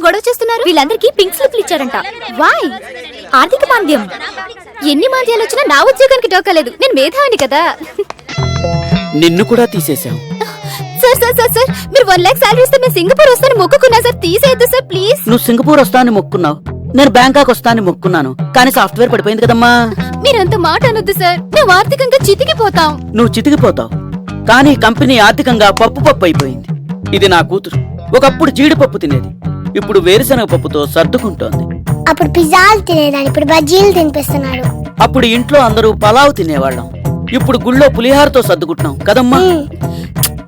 గొడవ చేస్తున్నారు? వీళ్ళందరికీ పింక్ స్లిప్లు ఇచ్చారంట. వాయ్? ఆర్థిక మాంద్యం. ఎన్ని మాంద్యాలు వచ్చినా నా ఉద్యోగానికి డోకలేదు. నేను మేధావిని కదా. నిన్ను కూడా తీసేశాం. సార్ సార్ సార్ సార్ మీరు 1 లక్ష సాలరీ ఇస్తే నేను సింగపూర్ వస్తాను మొక్కుకున్నా సార్. తీసేయద్దు సార్ ప్లీజ్. నువ్వు సింగపూర్ వస్తానని మొక్కున్నావు, నేను బ్యాంకాక్ వస్తానని మొక్కున్నాను. కానీ సాఫ్ట్వేర్ పడిపోయింది కదమ్మా. మీరంత మాట అనొద్దు సార్, మేము ఆర్థికంగా చితికిపోతాం. నువ్వు చితికిపోతావు, కానీ కంపెనీ ఆర్థికంగా పప్పు అయిపోయింది. ఇది నా కూతురు. ఒకప్పుడు జీడిపప్పు తినేది, ఇప్పుడు వేరుశనగ పప్పుతో సర్దుకుంటోంది. అప్పుడు పిజ్జాలు తినేదాన్ని, ఇప్పుడు బజ్జీలు తినిపిస్తున్నాడు. అప్పుడు ఇంట్లో అందరూ పలావ్ తినేవాళ్ళం, ఇప్పుడు గుళ్ళో పులిహారతో సర్దుకుంటున్నాం కదమ్మా.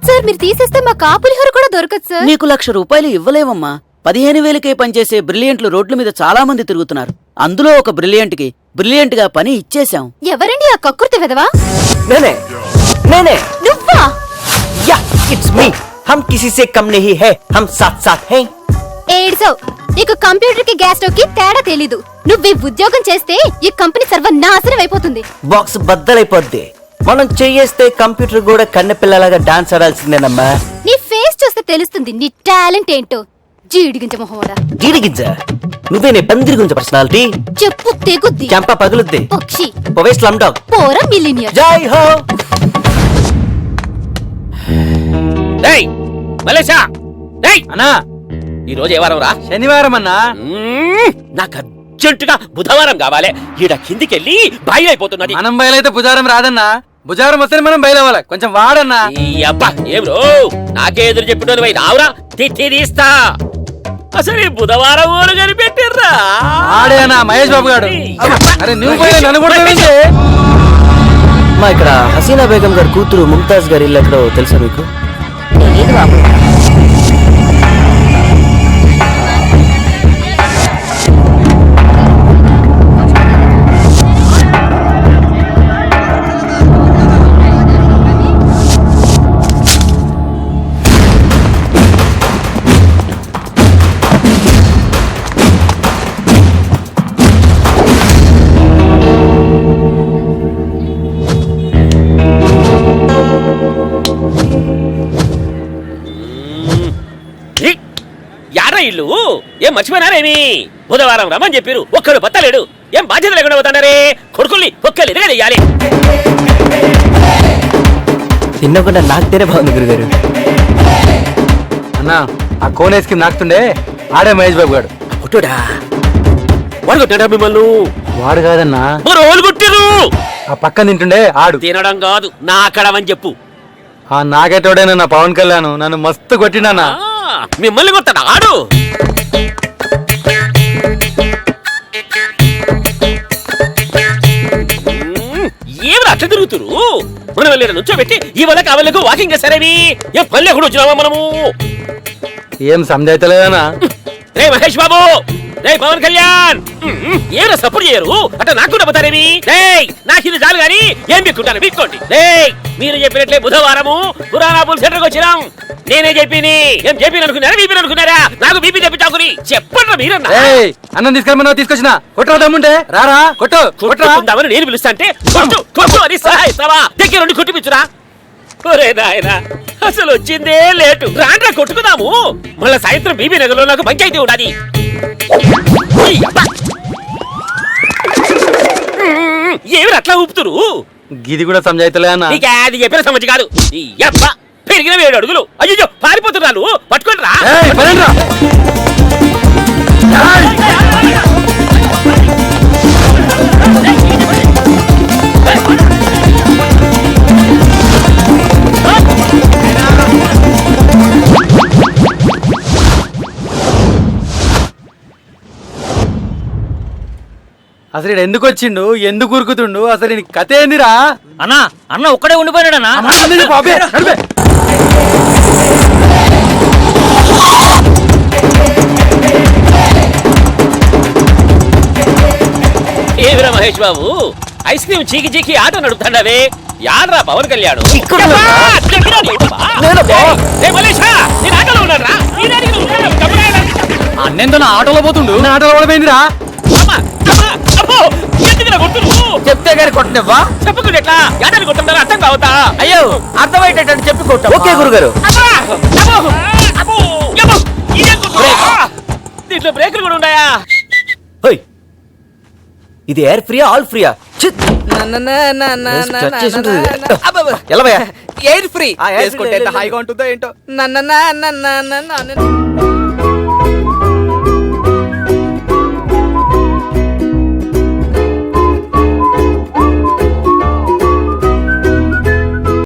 సార్ మీరు తీసేస్తే మా పులిహోర కూడా దొరకదు సార్. నీకు ₹1,00,000 ఇవ్వలేవమ్మా. 15,000కే పనిచేసే బ్రిలియంట్లు రోడ్ల మీద చాలా మంది తిరుగుతున్నారు. అందులో ఒక బ్రిలియంట్ కి బ్రిలియంట్ గా పని ఇచ్చేశాం. ఎవరండి ఆ కక్కుర్తి వెదవా? నేనే. నువ్వా? या इट्स मी. हम किसी से कम नहीं है, हम साथ साथ हैं. ఏడ్సవ్. నీకు కంప్యూటర్ కి గ్యాస్ స్టవ్ కి తేడా తెలీదు. నువ్వు ఈ ఉద్యోగం చేస్తే ఈ కంపెనీ సర్వనాశనం అయిపోతుంది. బాక్స్ బద్దలైపోద్ది. మనం చేయేస్తే కంప్యూటర్ కూడా కన్నెపిల్లలాగా డాన్స్ ఆడాల్సిందేనమ్మా. నీ ఫేస్ చూస్తే తెలుస్తుంది నీ టాలెంట్ ఏంటో. జీడిగించ మొహోడా. జీడిగిజ్జ నువ్వేనే పందిరి గుంజ పర్సనాలిటీ. చెప్పు తెగుద్ది, చెంప పగులుద్ది. పక్షి పోవే స్లమ్ డాగ్. పోరా మిలినియర్. జై హో. డేయ్ మలేషా, డేయ్ అన్నా, ఈ రోజు ఏ వారం రా? శనివారం అన్నా. నాకు అర్జెంటుగా బుధవారం కావాలి. ఈడ కిందికెళ్ళి బయలైపోతున్నది. మనం బయలైతే బుధవారం రాదన్నా. బుధవారం వస్తే మనం బయలవ్వాలి. కొంచెం వాడన్నా. ఈ అబ్బా ఏం రో, నాకే ఎదురు చెప్పిన వైదావురా తీస్తా. అసలు ఈ బుధవారం ఊరు కనిపెట్టిర్రా. ఆడే అన్నా మహేష్ బాబు గారు. అరే నువ్వు పోయి నన్ను కూడా మా ఇక్కడ హసీనా బేగం గారి కూతురు ముంతాజ్ గారి ఇల్లు ఎక్కడో తెలుసా మీకు? తెలీదు బాబు. యాడ్రా ఇల్లు? ఏం మర్చిపోయినారేమి? బుధవారం రమ్మని చెప్పారు, ఒక్కడు బత్తలేడు. ఏం బాధ్యత లేకుండా పోతాడారే? కొడుకుల్ని ఒక్కలు ఎదురుగా చెయ్యాలి. తిన్నకుండా నాకుతేనే బాగుంది గురుగారు. అన్నా ఆ కోనేసుకి నాకుతుండే ఆడే మహేష్ బాబు గారు. కొట్టుడా వాడు కొట్టాడా మిమ్మల్ని? వాడు కాదన్నా, రోజు కొట్టిరు. ఆ పక్కన తింటుండే ఆడు. తినడం కాదు నాకడమని చెప్పు. ఆ నాగేటోడేనన్నా పవన్ కళ్యాణ్ నన్ను మస్తు కొట్టినా. మిమ్మల్ని కొట్టాడు ఆడు. ఏమి అట్లా తిరుగుతురు? మనం వెళ్ళిన నుంచోబెట్టి ఈ వల్ల కావాలకు వాకింగ్ చేశారేమి? ఏ పల్లె కూడా వచ్చినావా మనము? ఏం సమజైతలేదన్నా. రే మహేష్ బాబు, రే పవన్ కళ్యాణ్, ఏమైనా సపోర్ట్ చేయరు అంటే నాకు నమ్ముతారేమి? నాకు ఇది చాలు గాని ఏం బిక్కుంటారు బిక్కోండి. మీరు చెప్పినట్లే బుధవారము పురాణాపూర్ సెంటర్కి వచ్చినాం. నేనే చెప్పిని. ఏం చెప్పిన అనుకున్నారా, బీపీ అనుకున్నారా? నాకు బీపీ తెప్పించాకుని చెప్పండి మీరన్నా. అన్నం తీసుకెళ్ళమని తీసుకొచ్చిన కొట్టు దమ్ముంటే రారా కొట్టు కొట్టుకుందామని నేను పిలుస్తా అంటే కొట్టు కొట్టు అని సహాయిస్తావా? దగ్గర నుండి కొట్టిపించురా. ఒరే నాయనా, అసలు వచ్చిందే లేటు. రాండ్రా కొట్టుకుందాము. మళ్ళా సాయంత్రం బీబీ నగర్ లో నాకు పంచాయతీ ఉండాలి. ఏమి అట్లా ఊపుతురు? గిది కూడా సమజైతలే అన్న. నీకు అది చెప్పిన సమస్య కాదు. పెరిగిన 7 అడుగులు. అయ్యో పారిపోతున్నాను, పట్టుకోండి రా. అసలు ఈడు ఎందుకు వచ్చిండు, ఎందుకు ఉరుకుతుండు, అసలు నీ కథ ఏందిరా? అన్నా అన్న ఒక్కడే ఉండిపోయినాడన్నా. ఏమిరా మహేష్ బాబు, ఐస్ క్రీమ్ చీకి చీకి ఆటో నడుపుతాండవే? యాడ్రా పవన్ కళ్యాణ్? అన్నెంతో నా ఆటోలో పోతుండు. నా ఆటోలో పడిపోయిందిరా. చెప్తే గారి కొట్టనివ్వా? చెప్పకుండా ఎట్లా యాడని కొట్టడం అర్థం కావతా? అయ్యో అర్థమయ్యేటట్టు చెప్పి కొట్ట. ఓకే గురుగారు. బ్రేకులు కూడా ఉన్నాయా? హోయ్, ఇది ఎయిర్ ఫ్రీయా ఆల్ ఫ్రీయా? ఎయిర్ ఫ్రీ ఆ, air free చేసుకుంటే ఎంత లేదు. హాయిగా ఉంటుందో ఏంటో